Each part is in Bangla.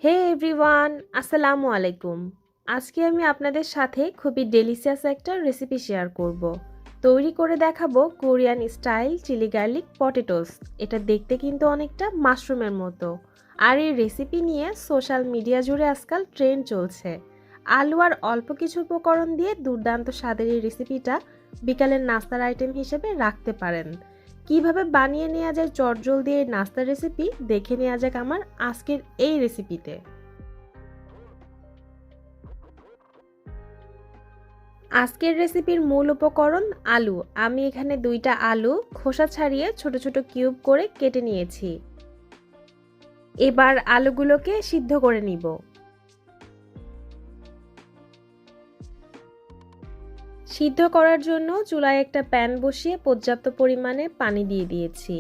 হে এভরিওয়ান, আসসালামু আলাইকুম। আজকে আমি আপনাদের সাথে খুবই ডেলিশিয়াস একটা রেসিপি শেয়ার করব। তৈরি করে দেখাবো Korean style chilli garlic potatoes. এটা দেখতে কিন্তু অনেকটা মাশরুমের মতো। আর এই রেসিপি নিয়ে সোশ্যাল মিডিয়া জুড়ে আজকাল ট্রেন্ড চলছে। আলু আর অল্প কিছু উপকরণ দিয়ে দুর্দান্ত স্বাদের এই রেসিপিটা বিকালের নাস্তার আইটেম হিসেবে রাখতে পারেন। কিভাবে বানিয়ে নেওয়া যায় চটজলদি এই নাস্তার রেসিপি দেখে নেওয়া যাক আমার আজকের এই রেসিপিতে। আজকের রেসিপির মূল উপকরণ আলু। আমি এখানে 2টা আলু খোসা ছাড়িয়ে ছোট ছোট কিউব করে কেটে নিয়েছি। এবার আলুগুলোকে সিদ্ধ করে নিব। সিদ্ধ করার জন্য চুলায় একটা প্যান বসিয়ে পর্যাপ্ত পরিমাণে পানি দিয়ে দিয়েছি।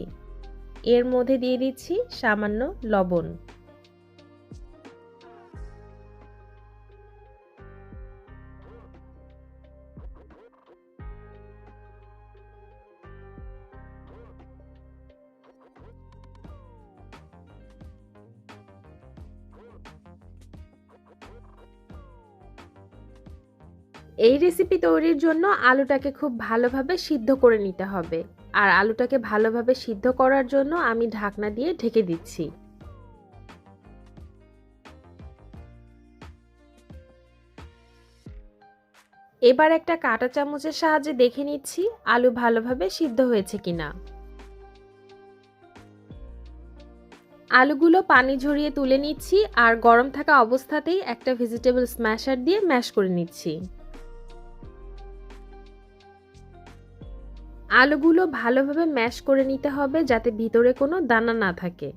এর মধ্যে দিয়ে দিচ্ছি সামান্য লবণ। এই রেসিপি তৈরির জন্য আলুটাকে খুব ভালোভাবে সিদ্ধ করে নিতে হবে। আর আলুটাকে ভালোভাবে সিদ্ধ করার জন্য আমি ঢাকনা দিয়ে ঢেকে দিচ্ছি। এবার একটা কাঁটা চামচের সাহায্যে দেখে নিচ্ছি আলু ভালোভাবে সিদ্ধ হয়েছে কিনা। আলুগুলো পানি ঝরিয়ে তুলে নিচ্ছি আর গরম থাকা অবস্থাতেই একটা ভেজিটেবল স্ম্যাশার দিয়ে ম্যাশ করে নিচ্ছি। আলুগুলো ভালোভাবে ম্যাশ করে নিতে হবে যাতে ভিতরে কোনো দানা না থাকে।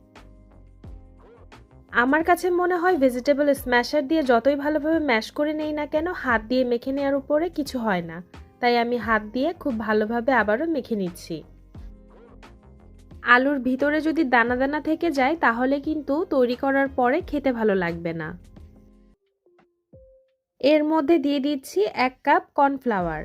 আমার কাছে মনে হয় ভেজিটেবল স্ম্যাশার দিয়ে যতই ভালোভাবে ম্যাশ করে নেই না কেন হাত দিয়ে মেখে নেওয়ার উপরে কিছু হয় না, তাই আমি হাত দিয়ে খুব ভালোভাবে আবারও মেখে নিচ্ছি। আলুর ভিতরে যদি দানা দানা থেকে যায় তাহলে কিন্তু তৈরি করার পরে খেতে ভালো লাগবে না। এর মধ্যে দিয়ে দিচ্ছি 1 কাপ কর্নফ্লাওয়ার।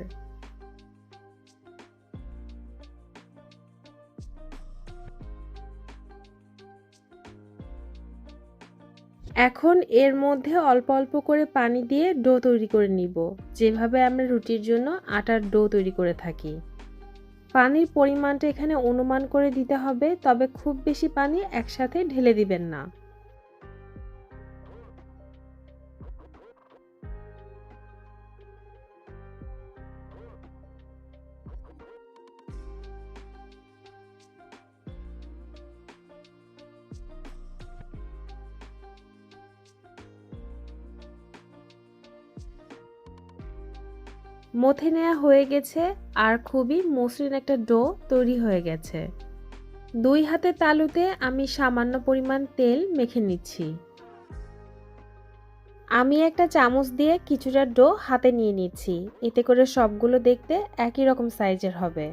এখন এর মধ্যে অল্প অল্প করে পানি দিয়ে ডো তৈরি করে নিব, যেভাবে আমরা রুটির জন্য আটার ডো তৈরি করে থাকি। পানির পরিমাণটা এখানে অনুমান করে দিতে হবে, তবে খুব বেশি পানি একসাথে ঢেলে দিবেন না। মথে নেওয়া হয়ে গেছে আর খুবই মসৃণ একটা ডো তৈরি হয়ে গেছে। 2 হাতের তালুতে আমি সামান্য পরিমাণ তেল মেখে নিচ্ছি। আমি একটা চামচ দিয়ে কিছুটা ডো হাতে নিয়ে নিচ্ছি, এতে করে সবগুলো দেখতে একই রকম সাইজের হবে।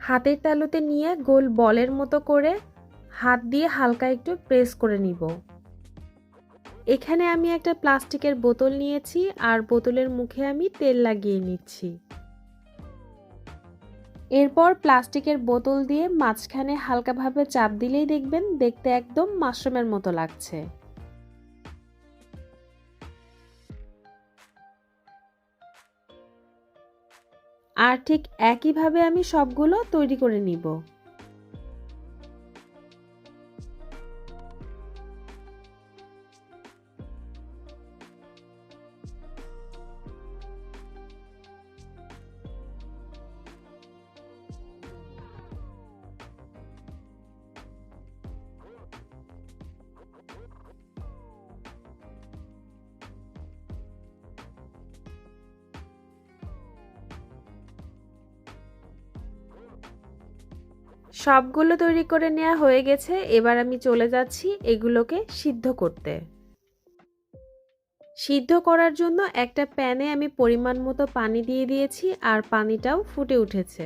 হাতের তালুতে নিয়ে গোল বলের মতো করে হাত দিয়ে হালকা একটু প্রেস করে নিব। এখানে আমি একটা প্লাস্টিকের বোতল নিয়েছি আর বোতলের মুখে আমি তেল লাগিয়ে নিচ্ছি। এরপর প্লাস্টিকের বোতল দিয়ে মাঝখানে হালকাভাবে চাপ দিলেই দেখবেন দেখতে একদম মাশরুমের মতো লাগছে। আর ঠিক একইভাবে আমি সবগুলো তৈরি করে নিব। সবগুলো তৈরি করে নেওয়া হয়ে গেছে, এবার আমি চলে যাচ্ছি এগুলোকে সিদ্ধ করতে। সিদ্ধ করার জন্য একটা প্যানে আমি পরিমাণ মতো পানি দিয়ে দিয়েছি আর পানিটাও ফুটে উঠেছে।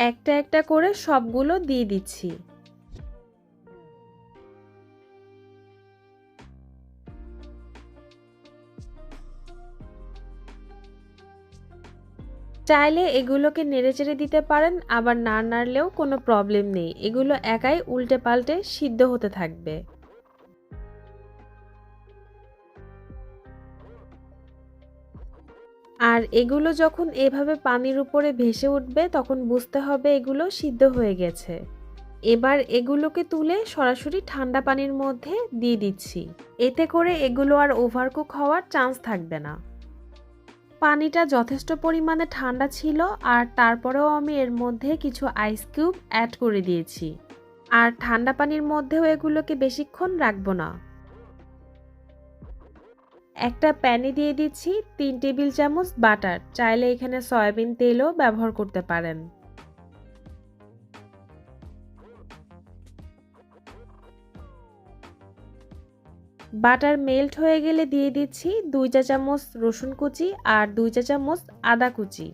একটা একটা করে সবগুলো দিয়ে দিচ্ছি। চাইলে এগুলোকে নেড়েচেড়ে দিতে পারেন, আবার না নাড়লেও কোনো প্রবলেম নেই, এগুলো একাই উল্টে পাল্টে সিদ্ধ হতে থাকবে। আর এগুলো যখন এভাবে পানির উপরে ভেসে উঠবে তখন বুঝতে হবে এগুলো সিদ্ধ হয়ে গেছে। এবার এগুলোকে তুলে সরাসরি ঠান্ডা পানির মধ্যে দিয়ে দিচ্ছি। এতে করে এগুলো আর ওভারকুক হওয়ার চান্স থাকবে না। পানিটা যথেষ্ট পরিমাণে ঠান্ডা ছিল, আর তারপরেও আমি এর মধ্যে কিছু আইস কিউব অ্যাড করে দিয়েছি। আর ঠান্ডা পানির মধ্যেও এগুলোকে বেশিক্ষণ রাখবো না। একটা প্যানে দিয়ে দিচ্ছি 3 টেবিল চামচ বাটার, চাইলে এখানে সয়াবিন তেলও ব্যবহার করতে পারেন। বাটার মেল্ট হয়ে গেলে দিয়ে দিচ্ছি 2 চা চামচ রসুন কুচি আর 2 চা চামচ আদা কুচি।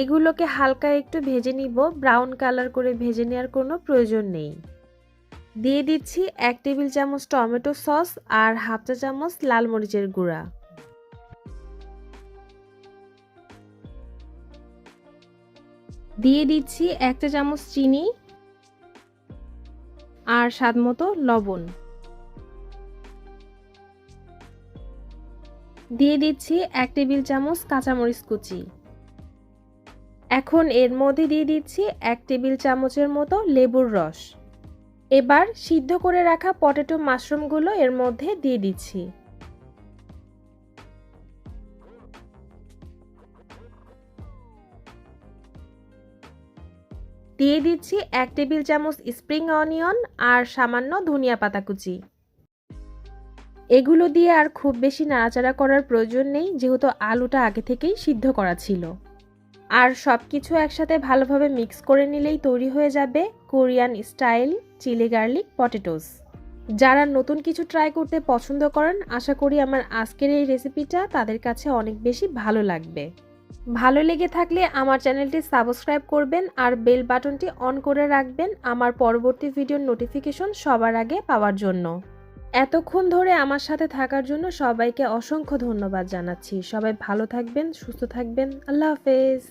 এগুলোকে হালকা একটু ভেজে নিব, ব্রাউন কালার করে ভেজে নেওয়ার কোনো প্রয়োজন নেই। দিয়ে দিচ্ছি 1 টেবিল চামচ টমেটো সস আর হাফ চা চামচ লাল মরিচের গুঁড়া। দিয়ে দিচ্ছি 1 চা চামচ চিনি আর স্বাদমতো লবণ। দিয়ে দিচ্ছি 1 টেবিল চামচ কাঁচামরিচ কুচি। এখন এর মধ্যে দিয়ে দিচ্ছি 1 টেবিল চামচের মতো লেবুর রস। এবার সিদ্ধ করে রাখা পটেটো মাশরুমগুলো এর মধ্যে দিয়ে দিচ্ছি। দিয়ে দিচ্ছি 1 টেবিল চামচ স্প্রিং অনিয়ন আর সামান্য ধনিয়া পাতা কুচি। এগুলো দিয়ে আর খুব বেশি নাড়াচাড়া করার প্রয়োজন নেই, যেহেতু আলুটা আগে থেকেই সিদ্ধ করা ছিল। আর সবকিছু একসাথে ভালোভাবে মিক্স করে নিলেই তৈরি হয়ে যাবে Korean style chilli garlic potatoes. যারা নতুন কিছু ট্রাই করতে পছন্দ করেন, আশা করি আমার আজকের এই রেসিপিটা তাদের কাছে অনেক বেশি ভালো লাগবে। ভালো লেগে থাকলে আমার চ্যানেলটি সাবস্ক্রাইব করবেন আর বেল বাটনটি অন করে রাখবেন আমার পরবর্তী ভিডিওর নোটিফিকেশন সবার আগে পাওয়ার জন্য। এতক্ষণ ধরে আমার সাথে থাকার জন্য সবাইকে অসংখ্য ধন্যবাদ জানাচ্ছি। সবাই ভালো থাকবেন, সুস্থ থাকবেন। আল্লাহ হাফেজ।